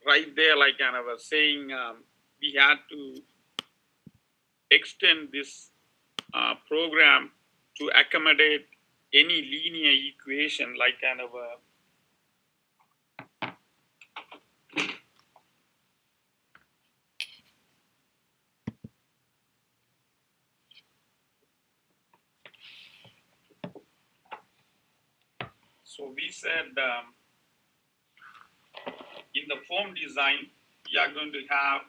right there, like I was saying, we had to extend this program to accommodate any linear equation, like kind of a so we said in the form design, we are going to have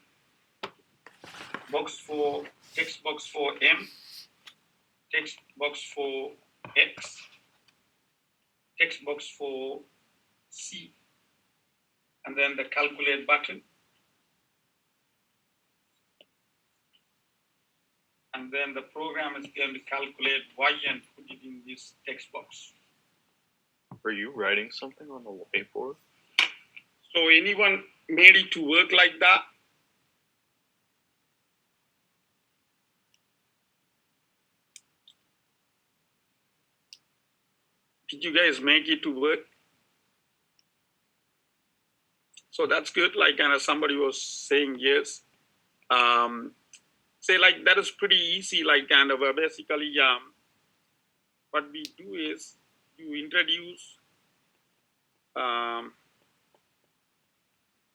text box for M, text box for X, text box for C, and then the calculate button. And then the program is going to calculate Y and put it in this text box. Are you writing something on the whiteboard? So anyone made it to work like that? Did you guys make it to work? So that's good. Like kind of somebody was saying yes. Say like that is pretty easy. Like kind of basically, what we do is you introduce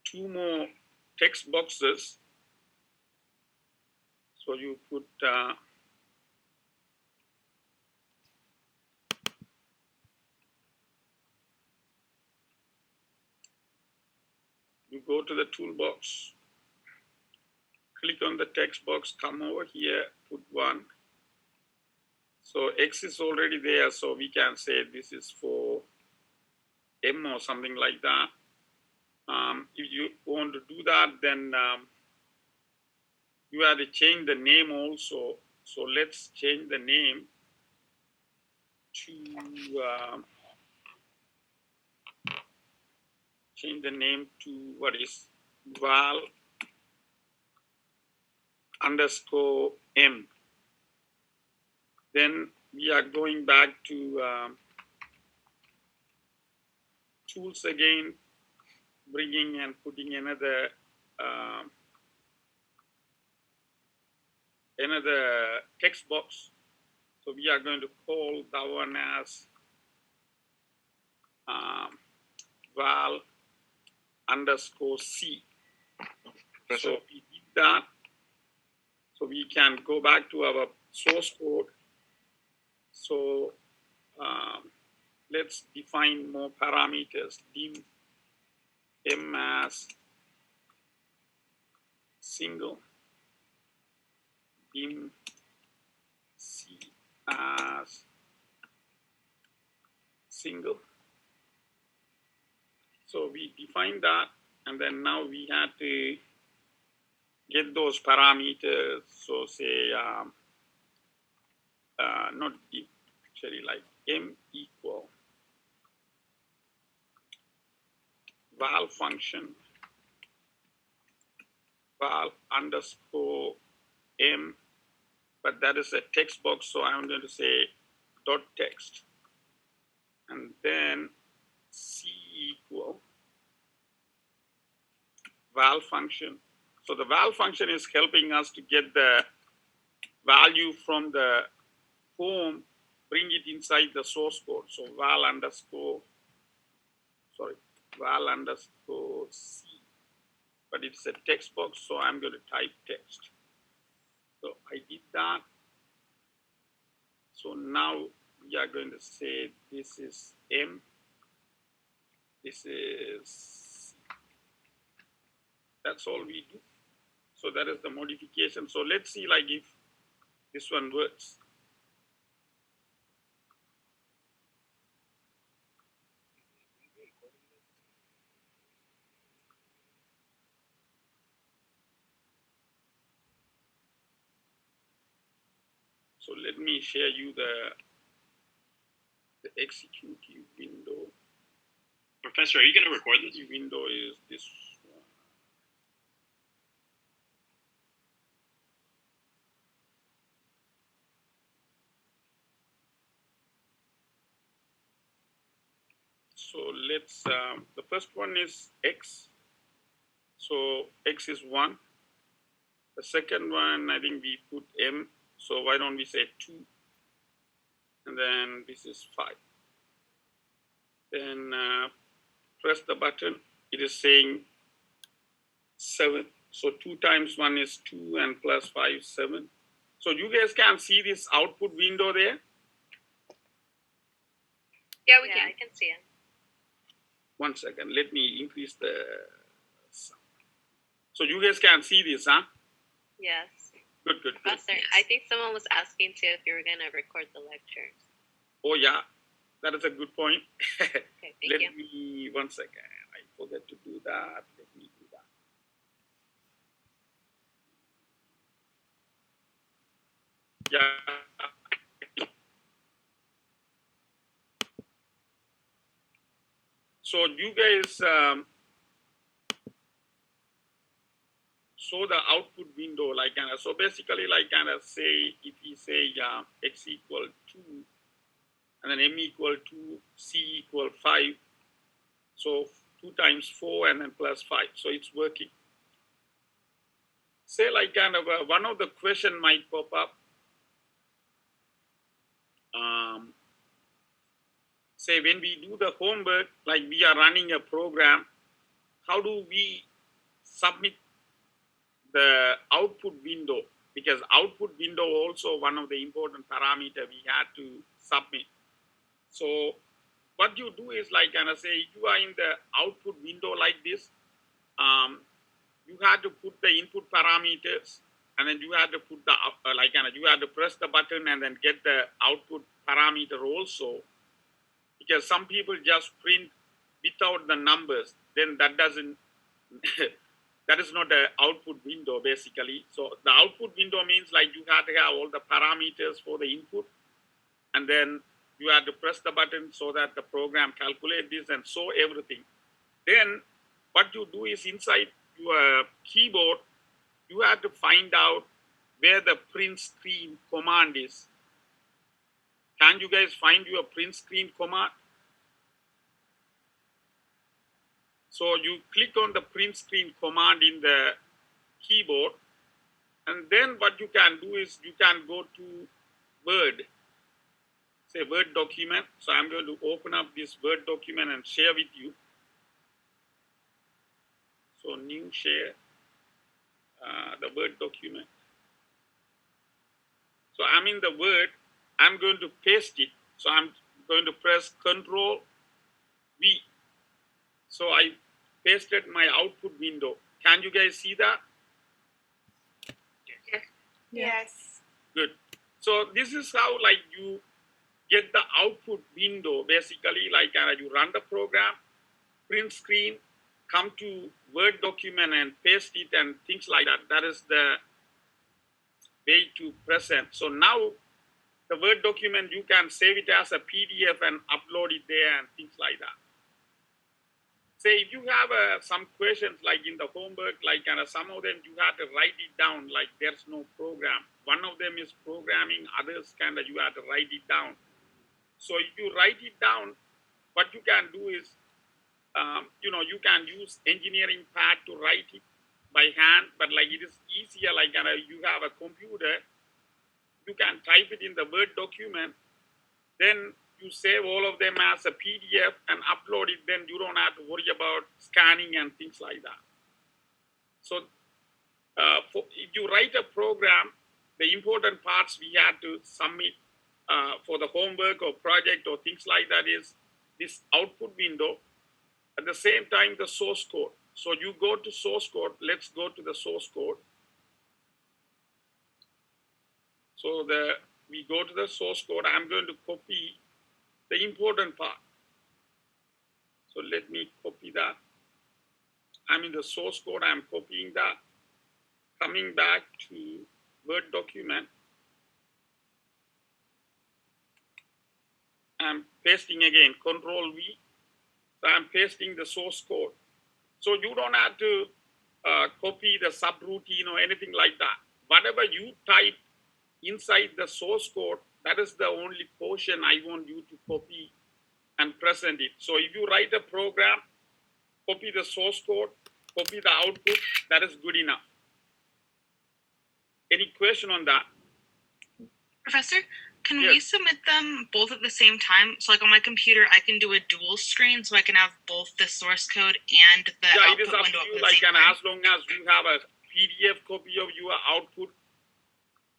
two more text boxes. So you put you go to the toolbox, click on the text box, come over here, put one. So X is already there, so we can say this is for M or something like that. If you want to do that, then you have to change the name also. So let's change the name to what is val underscore M. Then we are going back to tools again, bringing and putting another text box. So we are going to call that one as val underscore C. So we did that. So we can go back to our source code. So let's define more parameters. Dim M as single, dim C as single. So we define that, and then now we have to get those parameters. So say not dim, actually like M equal val function val underscore M, but that is a text box, so I'm going to say dot text, and then C equal val function. So the val function is helping us to get the value from the form, bring it inside the source code. So val underscore C, but it's a text box, so I'm going to type text. So I did that. So now we are going to say this is M, this is C. That's all we do. So that is the modification. So let's see like if this one works. So let me share you the executive window. Professor, are you going to record this? The window is this one. So let's, the first one is X. So X is 1. The second one, I think we put M. So why don't we say 2? And then this is 5. Then press the button. It is saying 7. So 2 times 1 is 2 and plus 5 is 7. So you guys can see this output window there? Yeah, we can. I can see it. 1 second. Let me increase the sound. So you guys can see this, huh? Yes. Good. Professor, I think someone was asking too if you were going to record the lectures. Oh, yeah. That is a good point. Okay, thank you. Let me, 1 second. I forgot to do that. Let me do that. Yeah. So you guys show the output window like kind of, so basically like kind of say, if we say X equal 2, and then M equal 2, C equal 5, so 2 times 4 and then plus 5, so it's working. Say like kind of one of the question might pop up. Say when we do the homework, like we are running a program, how do we submit the output window? Because output window also one of the important parameter we had to submit. So what you do is like kind of say you are in the output window like this. You had to put the input parameters, and then you had to put the like kind of you had to press the button and then get the output parameter also. Because some people just print without the numbers, then that doesn't that is not an output window basically. So the output window means like you have to have all the parameters for the input, and then you have to press the button so that the program calculate this and show everything. Then what you do is inside your keyboard, you have to find out where the print screen command is. Can you guys find your print screen command? So you click on the print screen command in the keyboard, and then what you can do is you can go to Word, say Word document. So I'm going to open up this Word document and share with you. So new share, the Word document. So I'm in the Word, I'm going to paste it. So I'm going to press Control V. So I pasted my output window. Can you guys see that? Yes. Good. So this is how like you get the output window basically, like you run the program, print screen, come to Word document and paste it and things like that. That is the way to present. So now the Word document, you can save it as a PDF and upload it there and things like that. Say if you have some questions like in the homework, like some of them you have to write it down, like there's no program. One of them is programming, others you have to write it down. So if you write it down, what you can do is, you can use engineering pad to write it by hand, but like it is easier, like you have a computer, you can type it in the Word document, then you save all of them as a PDF and upload it, then you don't have to worry about scanning and things like that. So if you write a program, the important parts we have to submit for the homework or project or things like that is this output window. At the same time, the source code. So you go to source code. Let's go to the source code. So we go to the source code. I'm going to copy the important part. So let me copy that. I'm in the source code. I'm copying that. Coming back to Word document. I'm pasting again, Control V. So I'm pasting the source code. So you don't have to copy the subroutine or anything like that. Whatever you type inside the source code, that is the only portion I want you to copy and present it. So if you write a program, copy the source code, copy the output, that is good enough. Any question on that? Professor, can Yes. we submit them both at the same time? So, like on my computer, I can do a dual screen, so I can have both the source code and the Yeah, it output is up window to up you, at the like, same and time. as long as you have a PDF copy of your output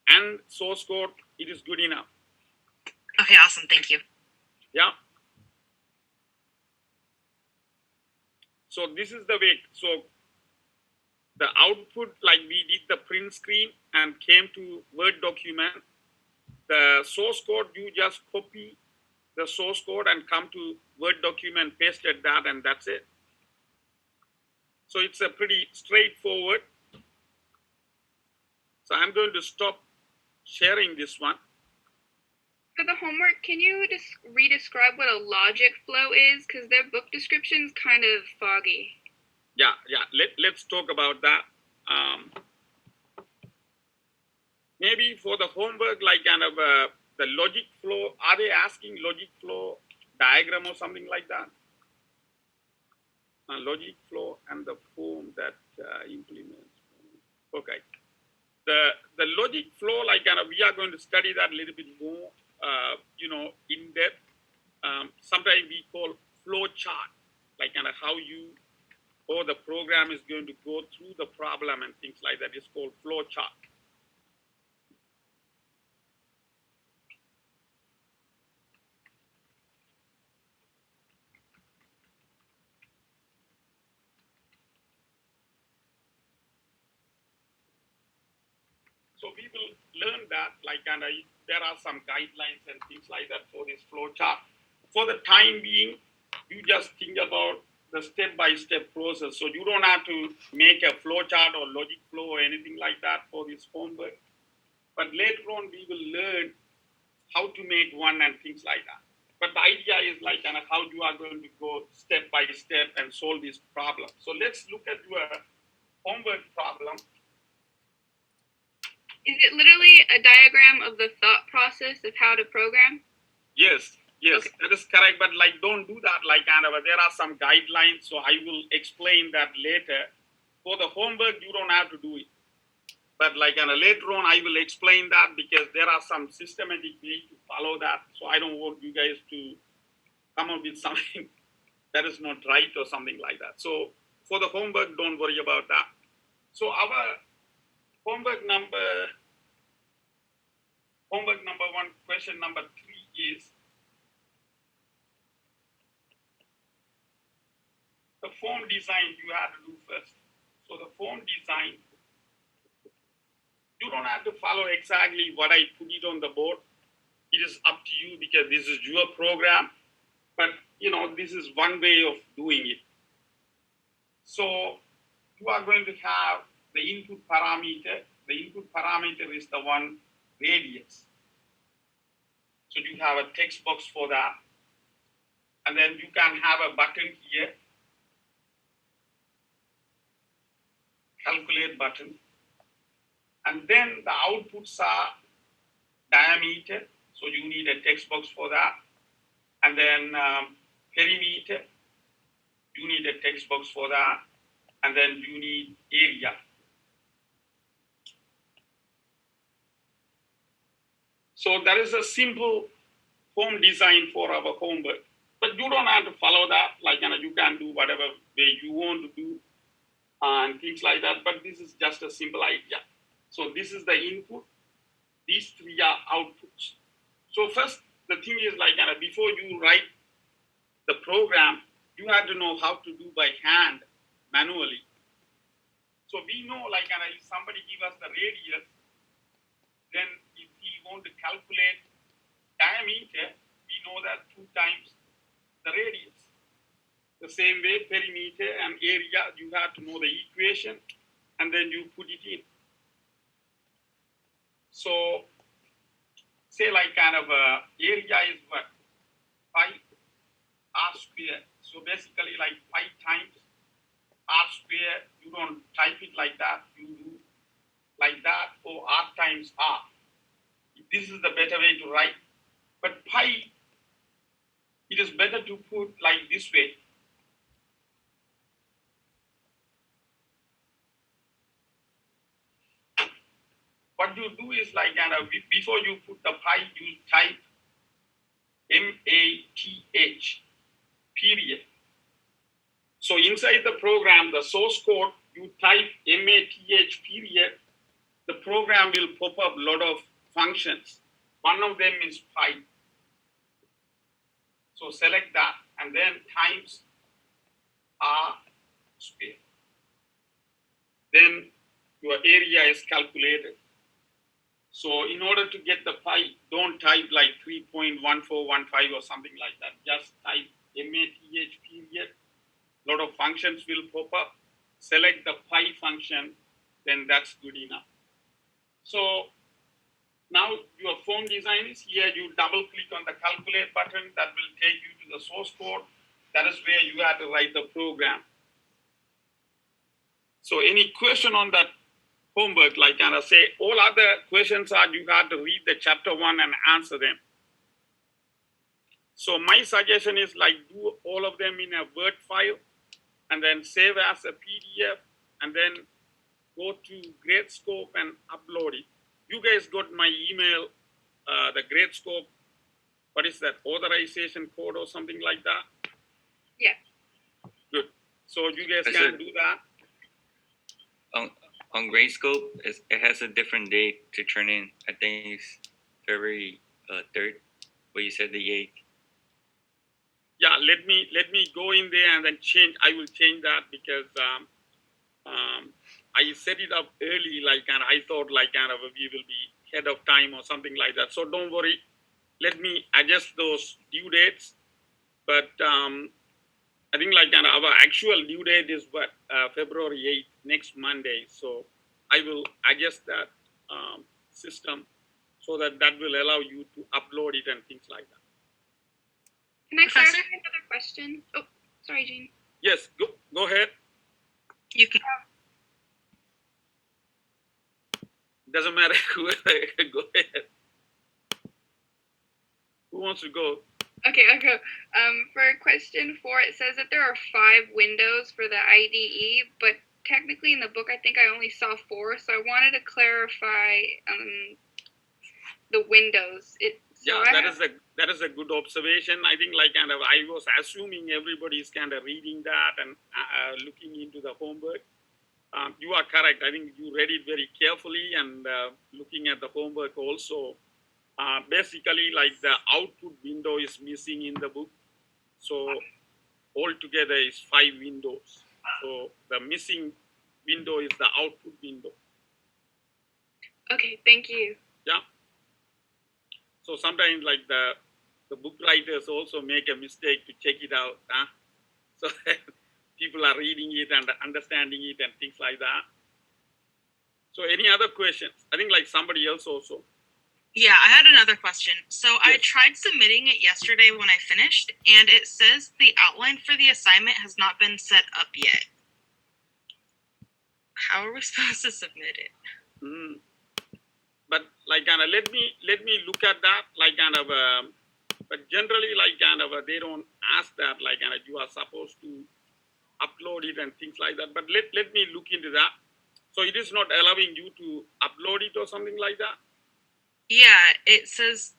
and source code, it is good enough. Okay, awesome. Thank you. Yeah. So this is the way. So the output, like we did the print screen and came to Word document. The source code, you just copy the source code and come to Word document, pasted that, and that's it. So it's a pretty straightforward. So I'm going to stop sharing this one. For the homework, can you just re-describe what a logic flow is? Because their book description's kind of foggy. Yeah. Let's talk about that. Maybe for the homework, like kind of the logic flow, are they asking logic flow diagram or something like that? Logic flow and the form that implements. Okay. The logic flow, like kind of, we are going to study that a little bit more, in depth. Sometimes we call flow chart, like kind of how you or the program is going to go through the problem and things like that. It's called flow chart. So we will learn that, like, and there are some guidelines and things like that for this flow chart. For the time being, you just think about the step-by-step process. So you don't have to make a flow chart or logic flow or anything like that for this homework. But later on, we will learn how to make one and things like that. But the idea is like kind of how you are going to go step by step and solve this problem. So let's look at your homework problem. Is it literally a diagram of the thought process of how to program? Yes, Okay. that is correct. But like, don't do that. Like, kind of, there are some guidelines. So I will explain that later. For the homework, you don't have to do it. But like, later on, I will explain that because there are some systematic ways to follow that. So I don't want you guys to come up with something that is not right or something like that. So for the homework, don't worry about that. So our homework number one, question number 3 is the form design you have to do first. So the form design, you don't have to follow exactly what I put it on the board. It is up to you because this is your program. But this is one way of doing it. So you are going to have the input parameter. The input parameter is the one radius. So you have a text box for that. And then you can have a button here, calculate button. And then the outputs are diameter. So you need a text box for that. And then perimeter, you need a text box for that. And then you need area. So that is a simple form design for our homework. But you don't have to follow that. Like, you can do whatever way you want to do and things like that. But this is just a simple idea. So this is the input. These 3 are outputs. So first, the thing is like, before you write the program, you have to know how to do by hand, manually. So we know, like, if somebody give us the radius, then if we want to calculate diameter, we know that 2 times the radius. The same way, perimeter and area, you have to know the equation, and then you put it in. So, say like area is what? Pi r square. So basically like pi times r square, you don't type it like that, you do like that, or r times r. This is the better way to write. But pi, it is better to put like this way. what you do is like, before you put the pi, you type MATH, period. So inside the program, the source code, you type MATH, period. The program will pop up a lot of functions. One of them is pi. So select that and then times R square. Then your area is calculated. So in order to get the pi, don't type like 3.1415 or something like that. Just type MATH, period. A lot of functions will pop up. Select the pi function, then that's good enough. So now your phone design is here. You double click on the calculate button. That will take you to the source code. That is where you have to write the program. So any question on that homework, like I say, all other questions are you have to read the chapter 1 and answer them. So my suggestion is like do all of them in a Word file and then save as a PDF and then go to Gradescope and upload it. You guys got my email, the Gradescope, what is that, authorization code or something like that? Yeah. Good. So you guys That's can it. do that. On Grayscope, it has a different date to turn in. I think it's February 3rd, but you said the 8th. Yeah, let me go in there and then change. I will change that because I set it up early, like, and I thought like we will be ahead of time or something like that. So don't worry. Let me adjust those due dates. But I think like our actual due date is what February 8th, next Monday. So I will adjust that system so that will allow you to upload it and things like that. Can I Professor? clarify another question? Oh, sorry, Jean. Yes, go ahead. You can. Doesn't matter who. Go ahead. Who wants to go? Okay, I'll go. For question 4, it says that there are 5 windows for the IDE, but technically in the book, I think I only saw 4. So I wanted to clarify the windows. That is a good observation. I think like I was assuming everybody is reading that and looking into the homework. You are correct. I think you read it very carefully and looking at the homework also. Basically, like the output window is missing in the book. So altogether is 5 windows. So the missing window is the output window. Okay, thank you. Yeah. So sometimes like the book writers also make a mistake to check it out. So people are reading it and understanding it and things like that. So any other questions? I think like somebody else also. Yeah, I had another question. So I Yes. tried submitting it yesterday when I finished, and it says the outline for the assignment has not been set up yet. How are we supposed to submit it? Mm. But like let me look at that like but generally like they don't ask that like you are supposed to upload it and things like that. But let me look into that. So it is not allowing you to upload it or something like that. Yeah, it says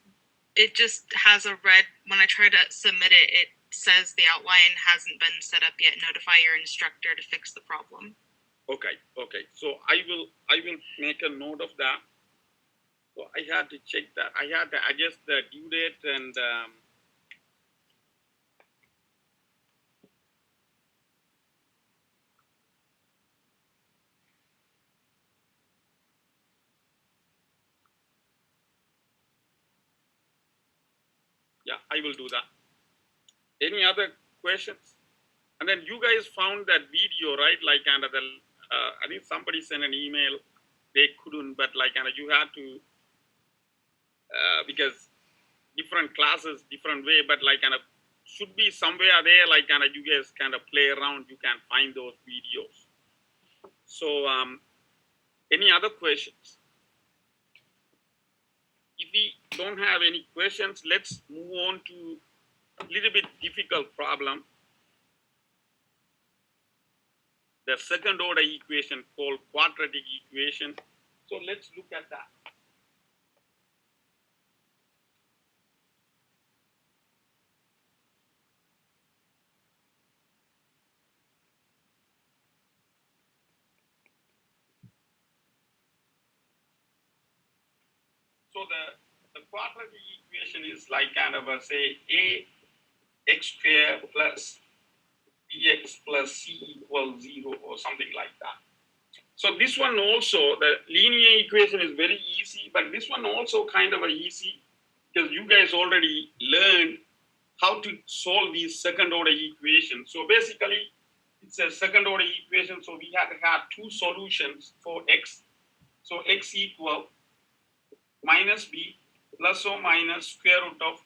it just has a red. When I try to submit it, it says the outline hasn't been set up yet. Notify your instructor to fix the problem. Okay. So I will make a note of that. So I had to check that. I had to adjust the due date and yeah, I will do that. Any other questions? And then you guys found that video, right? Like I think somebody sent an email. They couldn't, but like you had to because different classes, different way. But like should be somewhere there. Like you guys play around. You can find those videos. So any other questions? If we don't have any questions, let's move on to a little bit difficult problem. The second order equation called quadratic equation. So let's look at that. So the quadratic equation is like kind of a say a x square plus bx plus c equals 0 or something like that. So this one also, the linear equation is very easy, but this one also kind of a easy because you guys already learned how to solve these second order equations. So basically, it's a second order equation. So we have to have two solutions for x. So x equal minus b plus or minus square root of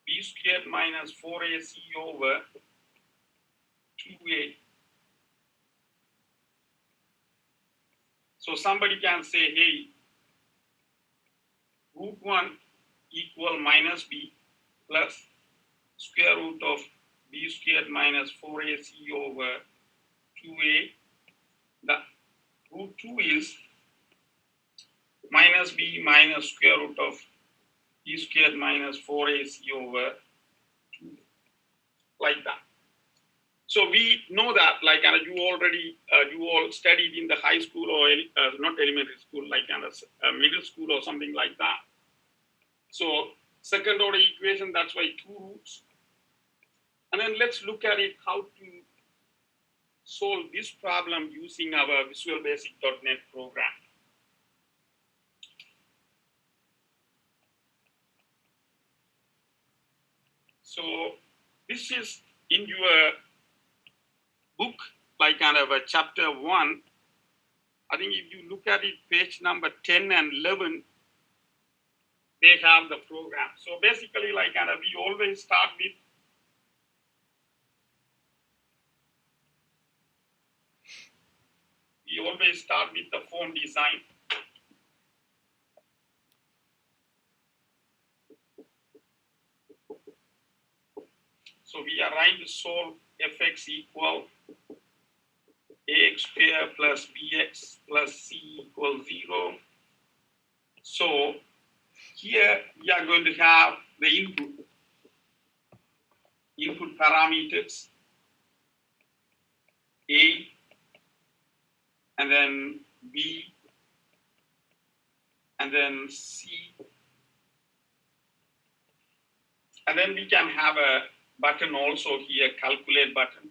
b squared minus 4ac over 2a. So somebody can say, hey, root 1 equal minus b plus square root of b squared minus 4ac over 2a. The root 2 is minus b minus square root of b squared minus 4ac over 2, like that. So we know that, like you already, you all studied in the high school or not elementary school, like middle school or something like that. So second order equation, that's why two roots. And then let's look at it, how to solve this problem using our Visual Basic.NET program. So this is in your book, like kind of a chapter 1. I think if you look at it, page number 10 and 11, they have the program. So basically, like kind of we always start with the form design. So we are trying to solve fx equal ax square plus bx plus c equals 0. So here we are going to have the input parameters a, and then b, and then c, and then we can have a button also here, calculate button.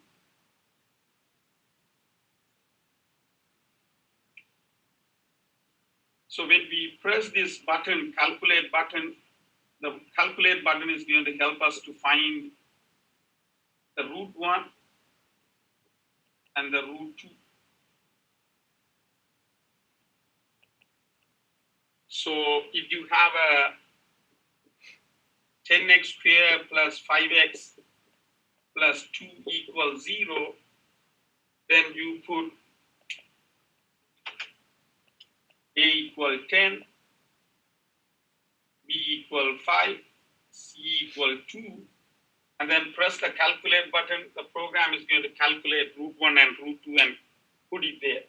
So when we press this button, calculate button, the calculate button is going to help us to find the root 1 and the root 2. So if you have a 10x squared plus 5x plus 2 equals 0, then you put a equal 10, b equal 5, c equal 2, and then press the calculate button. The program is going to calculate root 1 and root 2 and put it there.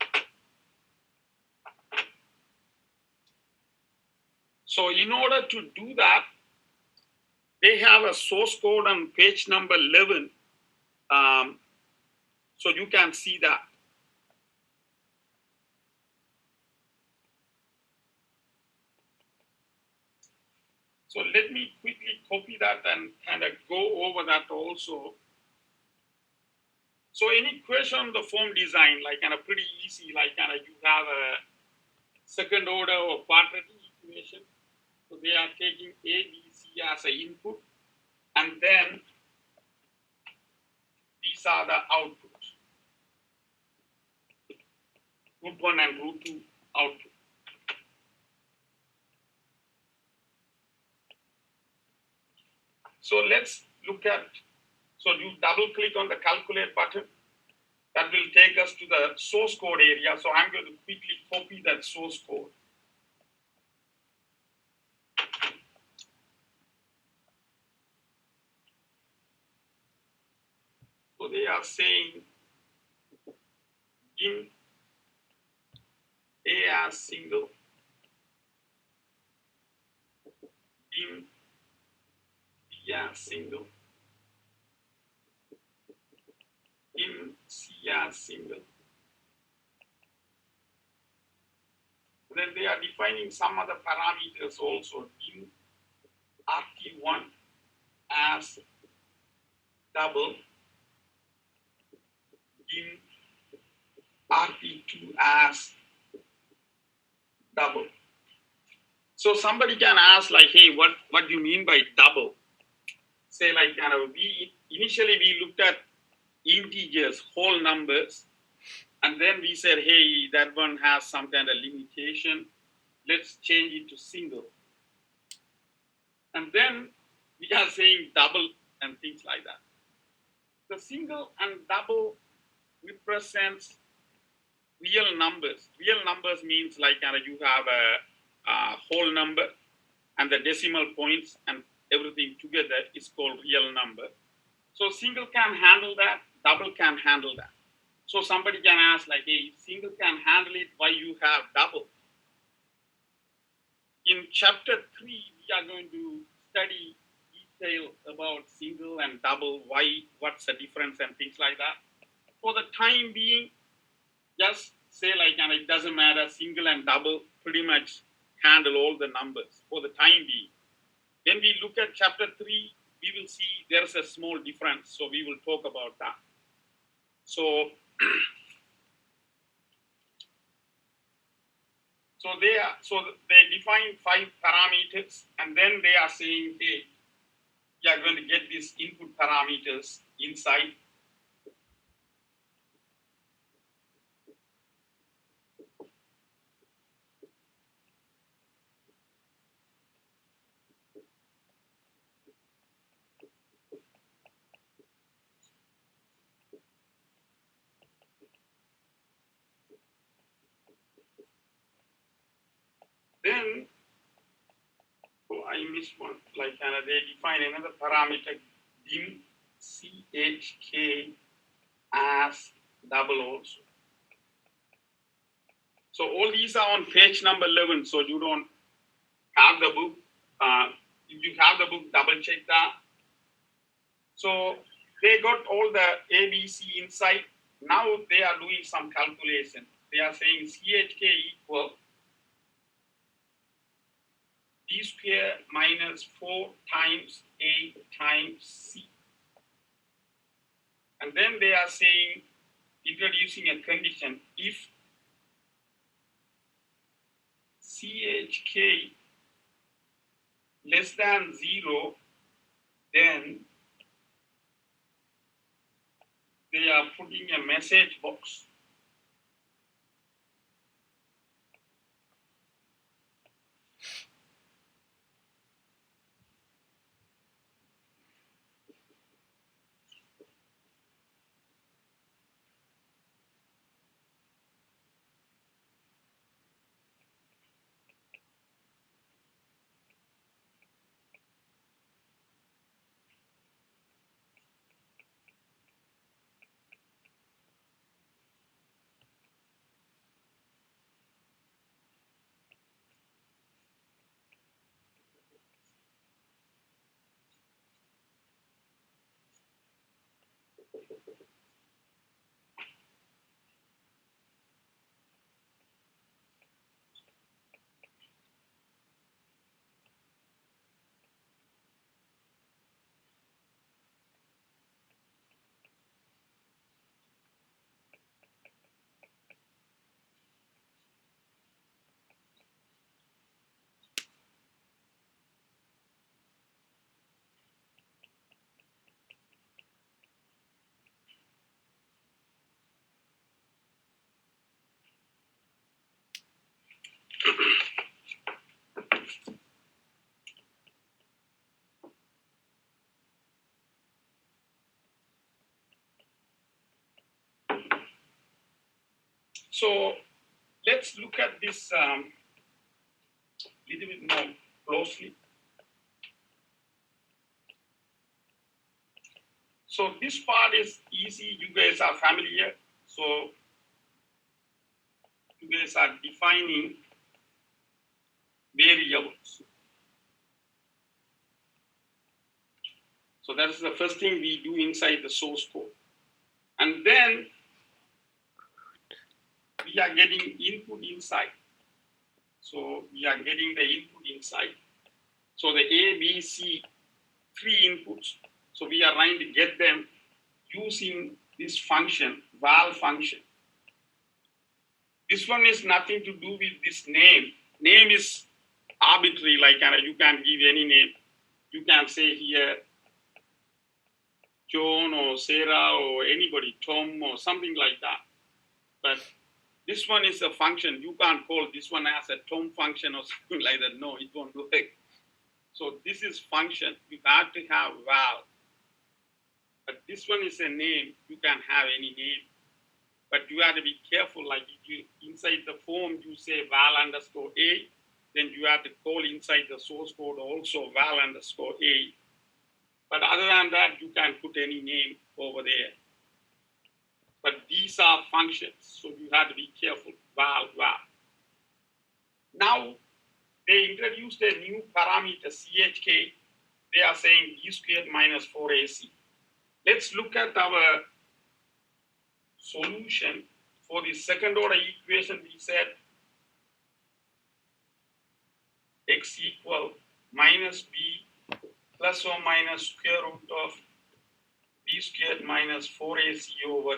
So in order to do that, they have a source code on page number 11. So you can see that. So let me quickly copy that and kind of go over that also. So any question on the form design, like kind of pretty easy, like kind of you have a second order or quadratic equation. So they are taking A, B, C as an input, and then these are the outputs. Root 1 and root 2 output. So let's look at, so you double click on the calculate button. That will take us to the source code area. So I'm going to quickly copy that source code. So they are saying in A as single, in B as single, in C as single, Then they are defining some other parameters also in RT1 as double, in RT2 as double. So somebody can ask like, hey, what do you mean by double? Say like, we initially we looked at integers, whole numbers, and then we said, hey, that one has some kind of limitation. Let's change it to single. And then we are saying double and things like that. The single and double represents real numbers. Real numbers means like you have a whole number and the decimal points and everything together is called real number. So single can handle that, double can handle that. So somebody can ask like, hey, single can handle it, why you have double? In chapter 3, we are going to study detail about single and double, why, what's the difference and things like that. For the time being, just say like, it doesn't matter, single and double pretty much handle all the numbers for the time being. When we look at chapter 3, we will see there's a small difference, so we will talk about that. So they define 5 parameters, and then they are saying, hey, you are going to get these input parameters inside. Then, I missed one. Like they define another parameter, dim chk as double also. So all these are on page number 11. So you don't have the book. If you have the book, double check that. So they got all the ABC inside. Now they are doing some calculation. They are saying chk equal d square minus 4 times a times c. And then they are saying, introducing a condition, if chk less than 0, then they are putting a message box. So let's look at this little bit more closely. So this part is easy. You guys are familiar. So you guys are defining variables. So that is the first thing we do inside the source code. And then we are getting input inside. So we are getting the input inside. So the A, B, C, 3 inputs. So we are trying to get them using this function, val function. This one is nothing to do with this name. Name is arbitrary, like you can give any name. You can say here John or Sarah or anybody, Tom or something like that. But this one is a function. You can't call this one as a Tom function or something like that. No, it won't work. So this is function. You have to have val. But this one is a name. You can have any name. But you have to be careful. Like if you inside the form you say val underscore A, then you have to call inside the source code also val underscore A. But other than that, you can put any name over there. But these are functions, so you have to be careful. Val. Now, they introduced a new parameter, CHK. They are saying B squared minus 4AC. Let's look at our solution for the second order equation. We said x equal minus b plus or minus square root of b squared minus 4ac over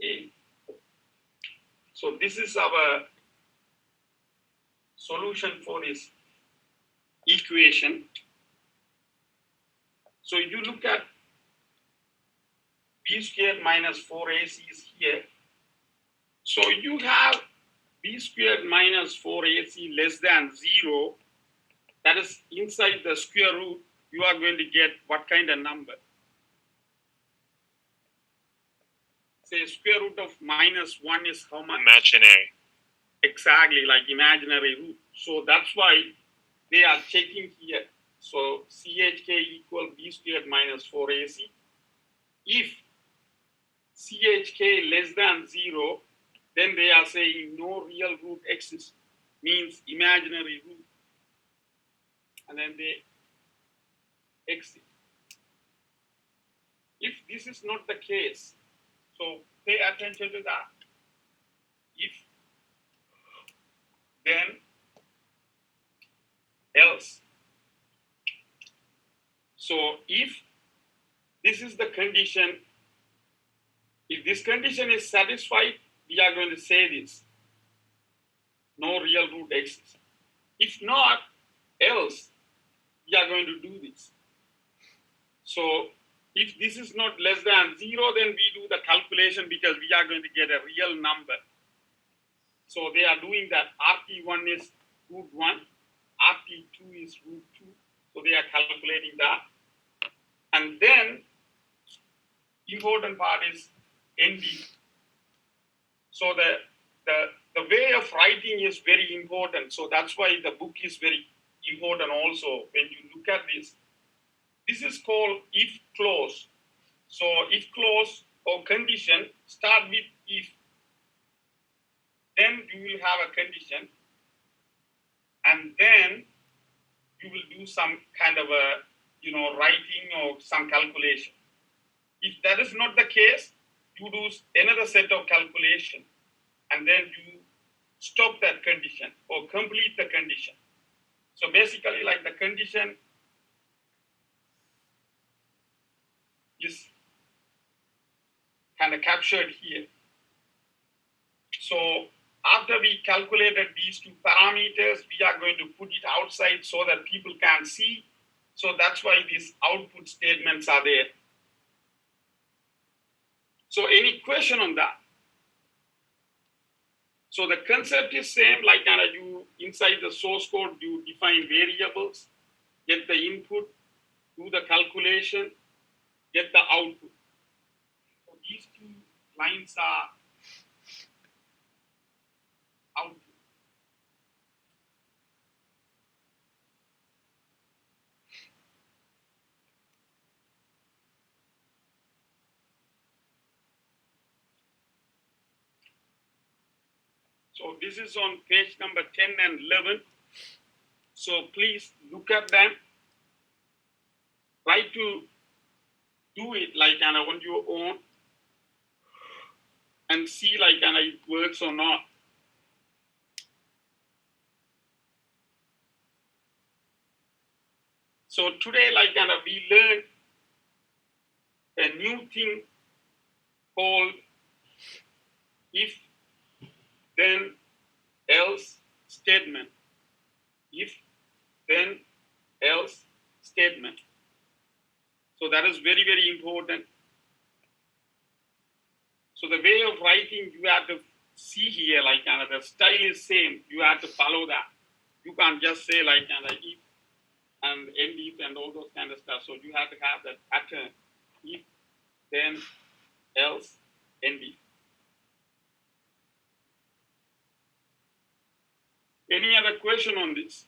2a. So this is our solution for this equation. So you look at b squared minus 4ac is here. So you have b squared minus 4ac less than 0. That is inside the square root. You are going to get what kind of number? Say square root of minus 1 is how much? Imaginary. Exactly, like imaginary root. So that's why they are checking here. So CHK equal b squared minus 4ac. If CHK less than 0, then they are saying no real root exists, means imaginary root. And then they exit. If this is not the case, so pay attention to that. If, then, else. So if this is the condition, if this condition is satisfied, we are going to say this. No real root exists. If not, else, we are going to do this. So if this is not less than 0, then we do the calculation because we are going to get a real number. So they are doing that. RT1 is root 1, RT2 is root 2. So they are calculating that. And then important part is ND. So the way of writing is very important. So that's why the book is very important also. When you look at this, this is called if clause. So if clause or condition start with if. Then you will have a condition. And then you will do some kind of a, writing or some calculation. If that is not the case, you do another set of calculation. And then you stop that condition or complete the condition. So basically, like the condition is kind of captured here. So after we calculated these two parameters, we are going to put it outside so that people can see. So that's why these output statements are there. So any question on that? So the concept is same, like you inside the source code, you define variables, get the input, do the calculation, get the output. So these two lines are output. So this is on page number 10 and 11. So please look at them. Try to do it like on your own and see like it works or not. So today, like kind of, we learned a new thing called if then else statement. If then else statement. So that is very, very important. So the way of writing, you have to see here, like kind of the style is same. You have to follow that. You can't just say like kind of if and end if and all those kind of stuff. So you have to have that pattern. If, then, else, end if. Any other question on this?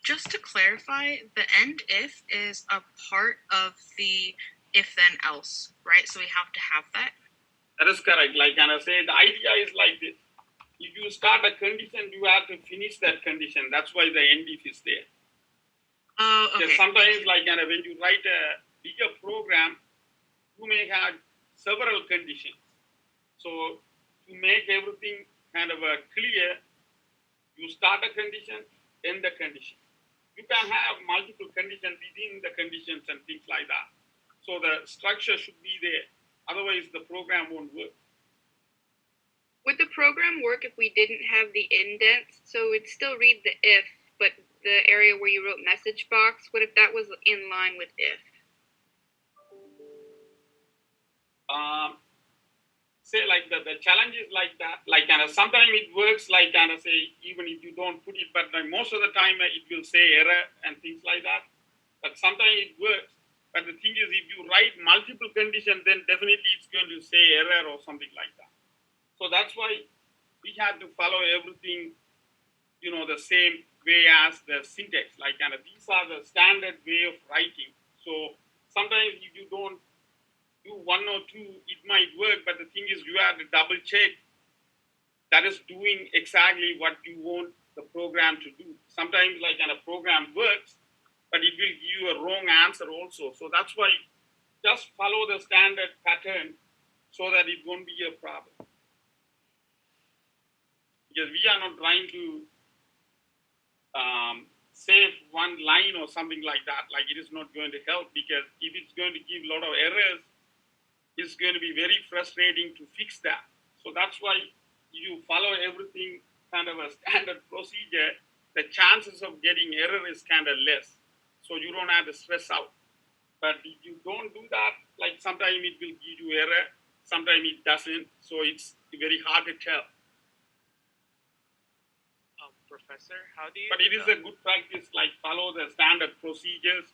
Just to clarify, the end if is a part of the if then else, right? So we have to have that. That is correct. Like and I say, the idea is like this. If you start a condition, you have to finish that condition. That's why the end if is there. Oh, okay. Because sometimes, like and when you write a bigger program, you may have several conditions. So to make everything kind of clear, you start a condition, end the condition. You can have multiple conditions within the conditions and things like that. So the structure should be there. Otherwise, the program won't work. Would the program work if we didn't have the indents? So it'd still read the if, but the area where you wrote message box, what if that was in line with if? Say like the challenge is like that. Like kind of sometimes it works like kind of say even if you don't put it, but most of the time it will say error and things like that. But sometimes it works. But the thing is, if you write multiple conditions, then definitely it's going to say error or something like that. So that's why we have to follow everything, the same way as the syntax. Like kind of these are the standard way of writing. So sometimes if you don't do one or two, it might work, but the thing is you have to double check that is doing exactly what you want the program to do. Sometimes like a program works, but it will give you a wrong answer also. So that's why just follow the standard pattern so that it won't be a problem. Because we are not trying to save one line or something like that. Like it is not going to help, because if it's going to give a lot of errors, it's going to be very frustrating to fix that. So that's why you follow everything kind of a standard procedure. The chances of getting error is kind of less. So you don't have to stress out. But if you don't do that, like sometimes it will give you error, sometimes it doesn't. So it's very hard to tell. Professor, how do you? But it is a good practice, like follow the standard procedures.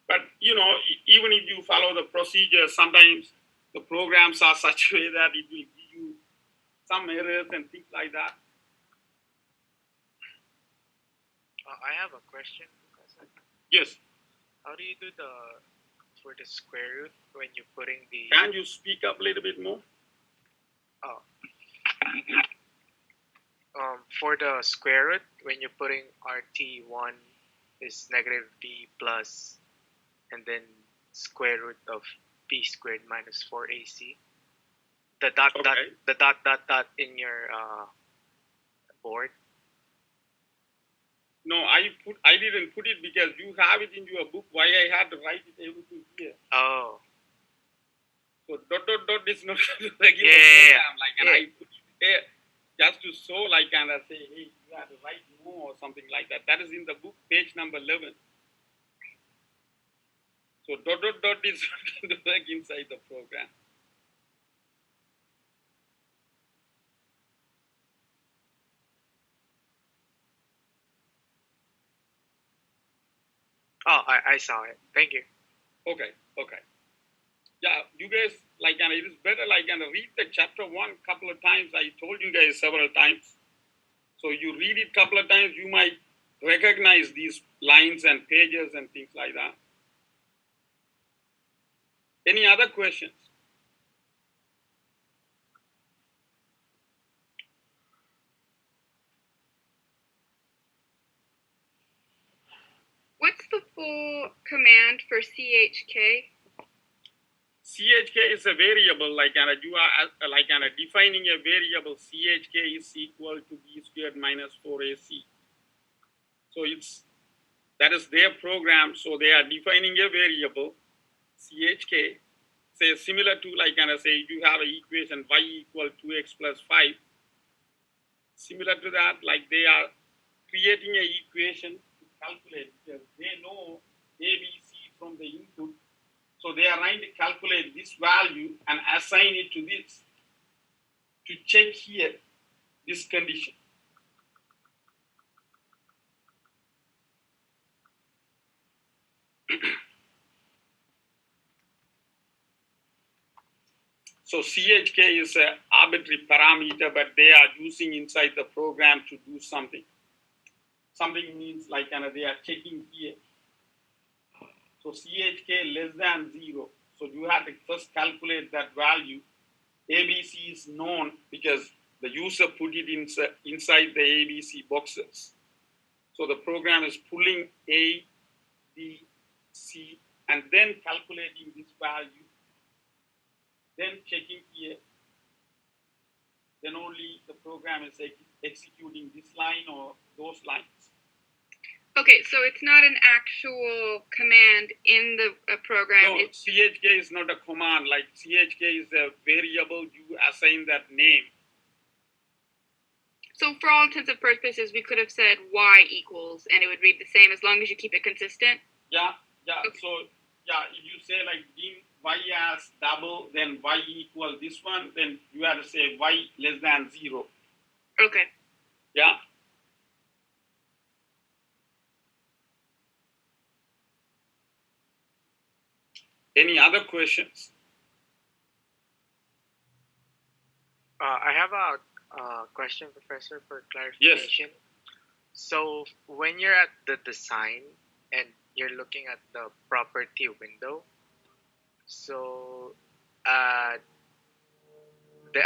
But even if you follow the procedures, sometimes the programs are such a way that it will give you some errors and things like that. I have a question, Professor. Yes. How do you do for the square root when you're putting the? Can you speak up a little bit more? Oh. For the square root, when you're putting RT1 is negative b plus, and then square root of b squared minus 4ac. The dot dot in your board. No, I didn't put it because you have it in your book. Why I had to write it everything here? Oh. So dot is not regular Yeah. program. Like, and I put it there just to show, like, and I say, hey, you have to write more or something like that. That is in the book, page number 11. So dot is going to work inside the program. Oh, I saw it. Thank you. Okay. Yeah, you guys, like, and it is better, like, and read the chapter 1 couple of times. I told you guys several times. So you read it couple of times, you might recognize these lines and pages and things like that. Any other questions? What's the full command for CHK? CHK is a variable, like you are like defining a variable. CHK is equal to b squared minus 4ac. So that is their program. So they are defining a variable CHK. Say similar to like say you have an equation y equal 2x plus 5. Similar to that, like they are creating an equation to calculate because they know ABC from the input. So they are trying to calculate this value and assign it to this to check here this condition. So CHK is an arbitrary parameter, but they are using inside the program to do something. Something means like they are checking here. So CHK less than 0. So you have to first calculate that value. ABC is known because the user put it inside the ABC boxes. So the program is pulling A, B, C, and then calculating this value, then checking here. Then only the program is executing this line or those lines. Okay, so it's not an actual command in the program. No, CHK is not a command. Like CHK is a variable, you assign that name. So for all intents and purposes, we could have said y equals, and it would read the same as long as you keep it consistent? Yeah. Okay. So, if you say like give y as double, then y equal this one, then you have to say y less than 0. Okay. Yeah. Any other questions? I have a question, Professor, for clarification. Yes. So when you're at the design and you're looking at the property window, so the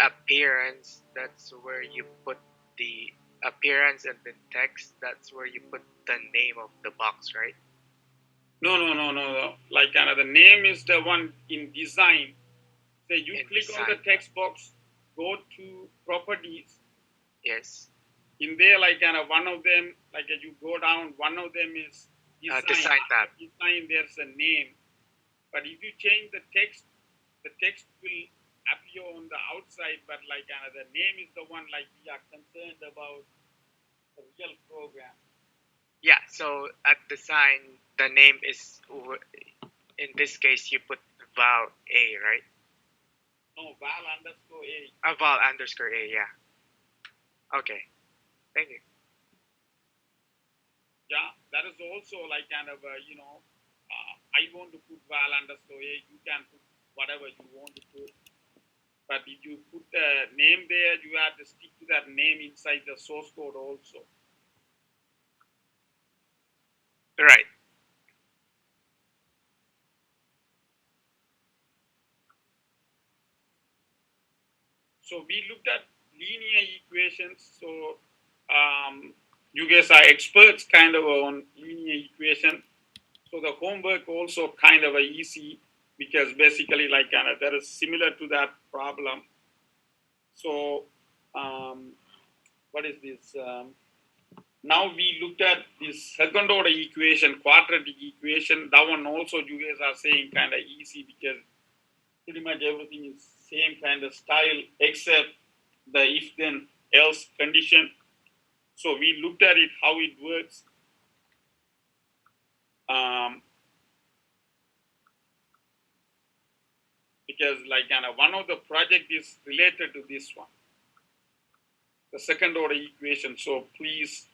appearance, that's where you put the appearance, and the text, that's where you put the name of the box, right? No. Like the name is the one in design. Say you click design on the text box, go to properties. Yes. In there, like one of them, like you go down, one of them is design tab. Design, there's a name. But if you change the text will appear on the outside, but like the name is the one like we are concerned about the real program. Yeah, so at design, the name is, in this case, you put val A, right? No, val underscore A. Val underscore A, yeah. Okay, thank you. Yeah, that is also like I want to put val underscore A, you can put whatever you want to put. But if you put the name there, you have to stick to that name inside the source code also. Right. So we looked at linear equations. So you guys are experts kind of on linear equation. So the homework also kind of easy because basically like that is similar to that problem. So what is this? Now we looked at this second order equation, quadratic equation. That one also you guys are saying kind of easy because pretty much everything is same kind of style except the if then else condition. So we looked at it, how it works. Because like one of the project is related to this one, the second order equation. So please,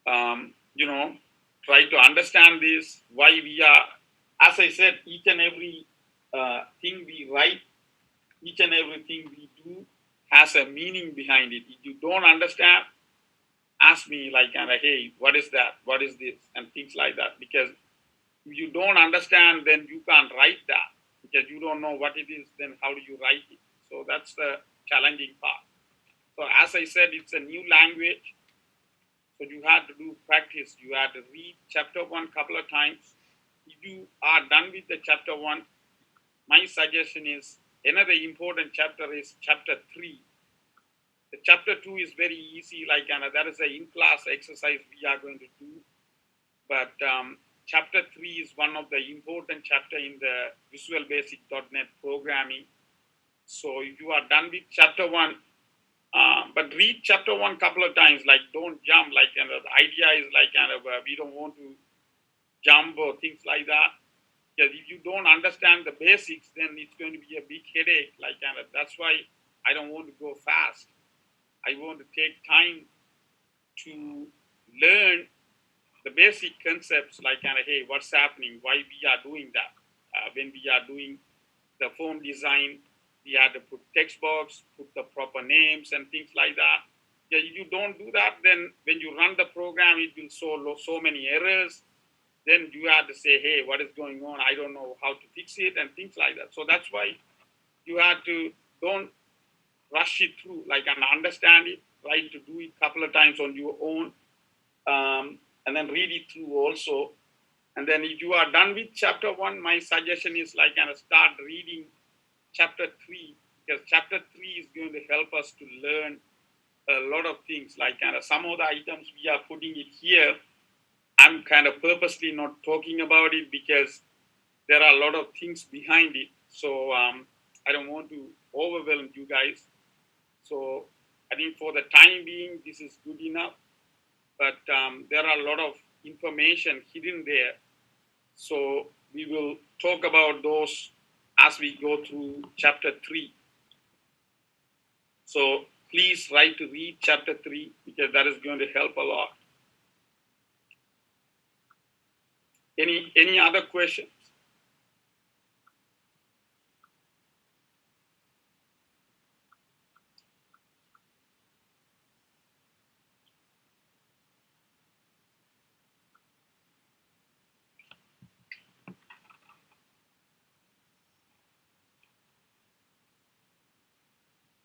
try to understand this, why we are, as I said, each and every thing we write, each and everything we do has a meaning behind it. If you don't understand, ask me like, hey, what is that? What is this? And things like that. Because if you don't understand, then you can't write that. Because you don't know what it is, then how do you write it? So that's the challenging part. So as I said, it's a new language. So you have to do practice. You have to read chapter 1 a couple of times. If you are done with the chapter 1, my suggestion is another important chapter is chapter 3. The chapter 2 is very easy, like, and that is an in-class exercise we are going to do. But chapter 3 is one of the important chapter in the Visual Basic.NET programming. So you are done with chapter 1, but read chapter 1 couple of times, like don't jump, like, and the idea is like, kind of, we don't want to jump or things like that. Because if you don't understand the basics, then it's going to be a big headache, like, and that's why I don't want to go fast. I want to take time to learn the basic concepts, like, kind of, hey, what's happening, why we are doing that. When we are doing the form design, we had to put text box, put the proper names and things like that. Yeah, if you don't do that, then when you run the program, it will show so many errors. Then you have to say, hey, what is going on? I don't know how to fix it and things like that. So that's why you have to don't rush it through, like, and understand it, try to do it a couple of times on your own, and then read it through also. And then if you are done with chapter 1, my suggestion is like, kind of start reading chapter 3, because chapter 3 is going to help us to learn a lot of things, like, kind of some of the items we are putting it here. I'm kind of purposely not talking about it because there are a lot of things behind it. So I don't want to overwhelm you guys. So I think for the time being, this is good enough. But there are a lot of information hidden there. So we will talk about those as we go through chapter 3. So please try to read chapter 3 because that is going to help a lot. Any other questions?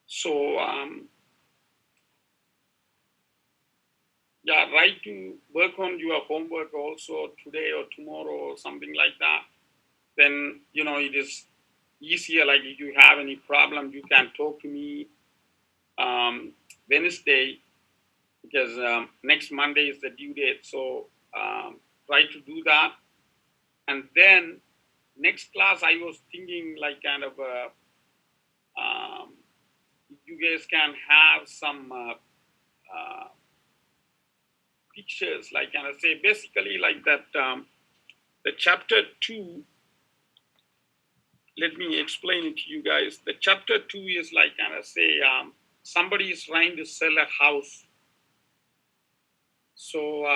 So yeah, try to work on your homework also today or tomorrow or something like that. Then, you know, it is easier. Like if you have any problem, you can talk to me Wednesday, because next Monday is the due date. So try to do that. And then next class, I was thinking like kind of, you guys can have some pictures, like kind of say basically like that, the chapter 2, let me explain it to you guys. The chapter 2 is like kind of say, somebody is trying to sell a house. So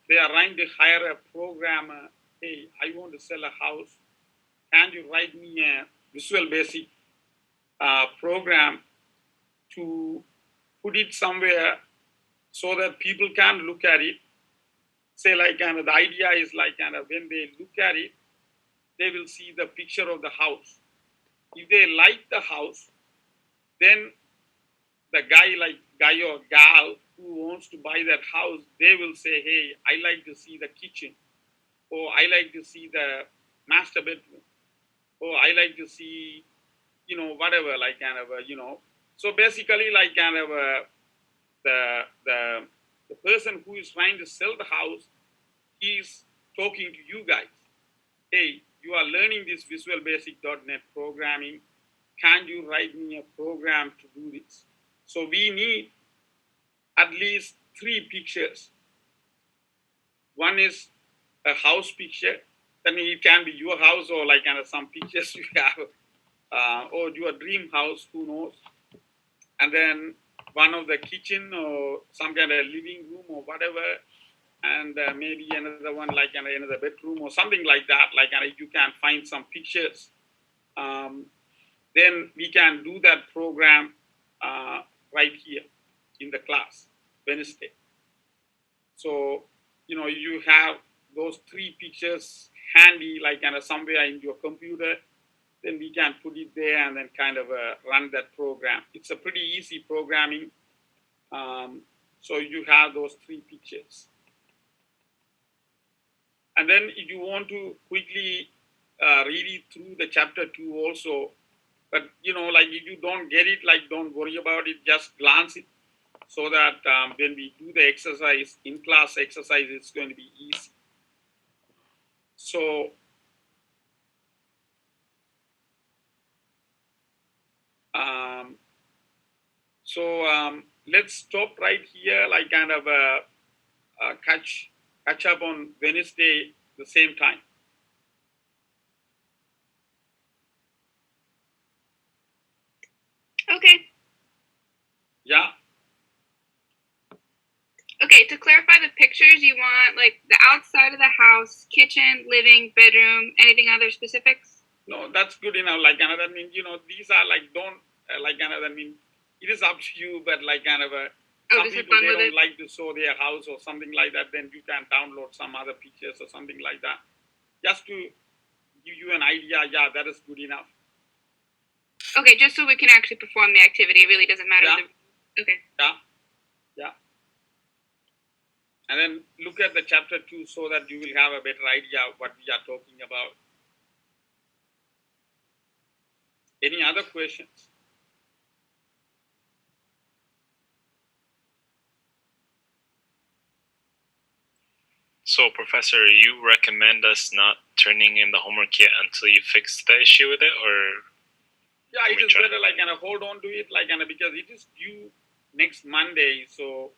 they are trying to hire a programmer. Hey, I want to sell a house. Can you write me a Visual Basic program to put it somewhere so that people can look at it? Say like kind of the idea is like kind of when they look at it, they will see the picture of the house. If they like the house, then the guy or gal who wants to buy that house, they will say, hey, I like to see the kitchen, or I like to see the master bedroom, or I like to see, you know, whatever, like kind of, you know. So basically, like kind of the person who is trying to sell the house, he's talking to you guys. Hey, you are learning this Visual Basic.NET programming. Can you write me a program to do this? So we need at least 3 pictures. One is a house picture. I mean, it can be your house or like kind of some pictures you have, or your dream house, who knows. And then one of the kitchen or some kind of living room or whatever, and maybe another one like another bedroom or something like that. Like you can find some pictures. Then we can do that program right here in the class Wednesday. So, you know, you have those 3 pictures handy, like kind of somewhere in your computer, then we can put it there and then kind of run that program. It's a pretty easy programming. So you have those 3 pictures. And then if you want to quickly read it through the chapter 2 also. But like if you don't get it, like don't worry about it. Just glance it, so that when we do the exercise in class exercise, it's going to be easy. So let's stop right here, like kind of catch up on Wednesday the same time. Okay. Yeah. Okay, to clarify the pictures, you want like the outside of the house, kitchen, living, bedroom, anything other specifics? No, that's good enough. Like another mean, these are like don't like another mean. It is up to you, but like kind of some just have people fun they with don't it. like to show their house or something like that. Then you can download some other pictures or something like that, just to give you an idea. Yeah, that is good enough. Okay, just so we can actually perform the activity. It really doesn't matter. Yeah. Okay. Yeah. And then look at the chapter 2 so that you will have a better idea of what we are talking about. Any other questions? So, Professor, you recommend us not turning in the homework yet until you fix the issue with it, or? Yeah, it is better like kind of hold on to it, like kind of because it is due next Monday. So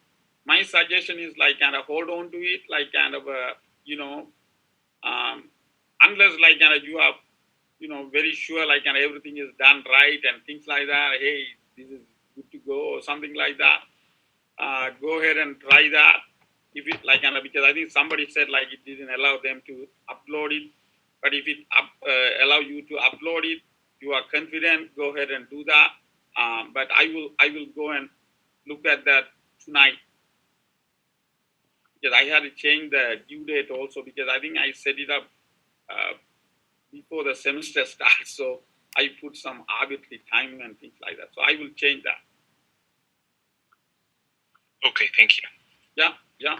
my suggestion is like kind of hold on to it, like kind of unless like kind of you are very sure like kind of everything is done right and things like that. Hey, this is good to go or something like that. Go ahead and try that. If it like kind of because I think somebody said like it didn't allow them to upload it, but if it allow you to upload it, you are confident, go ahead and do that. But I will go and look at that tonight, because I had to change the due date also, because I think I set it up before the semester starts, so I put some arbitrary time and things like that. So I will change that. Okay, thank you. Yeah.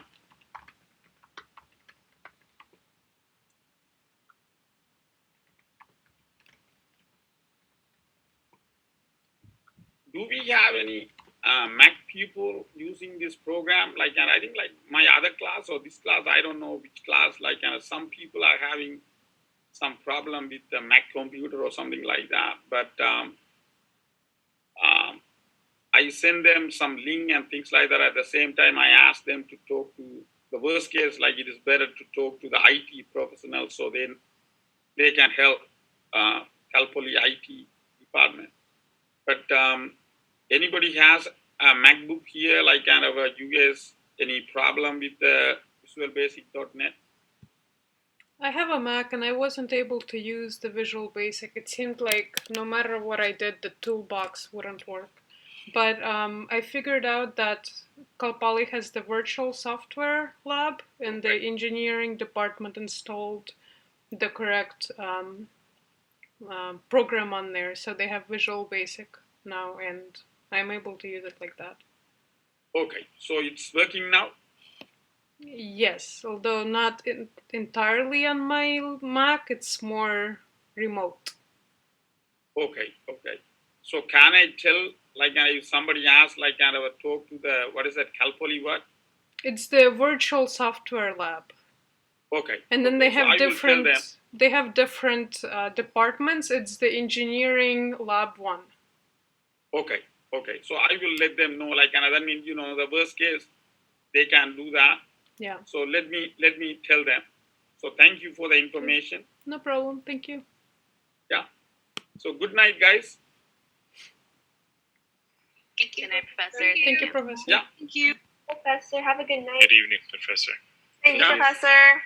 Do we have any Mac people using this program? Like, and I think like my other class or this class, I don't know which class, like some people are having some problem with the Mac computer or something like that. But I send them some link and things like that. At the same time, I ask them to talk to the worst case, like it is better to talk to the IT professionals, so then they can help, helpfully IT department. But anybody has a MacBook here, like kind of you guys, any problem with the Visual Basic.net? I have a Mac and I wasn't able to use the Visual Basic. It seemed like no matter what I did, the toolbox wouldn't work. But I figured out that Cal Poly has the virtual software lab, and the engineering department installed the correct program on there. So they have Visual Basic now, and I'm able to use it like that. Okay, so it's working now? Yes, although not entirely on my Mac, it's more remote. Okay. So can I tell, like if somebody asks, like kind of talk to the, what is that, Cal Poly what? It's the virtual software lab. Okay. And then they have different departments. It's the engineering lab one. Okay. So I will let them know, like, and that means, the worst case, they can do that. Yeah. So let me tell them. So thank you for the information. No problem. Thank you. Yeah. So good night, guys. Thank you. Good night, Professor. Thank you, Professor. Yeah. Thank you, Professor. Have a good night. Good evening, Professor. Thank you, Yeah. Professor.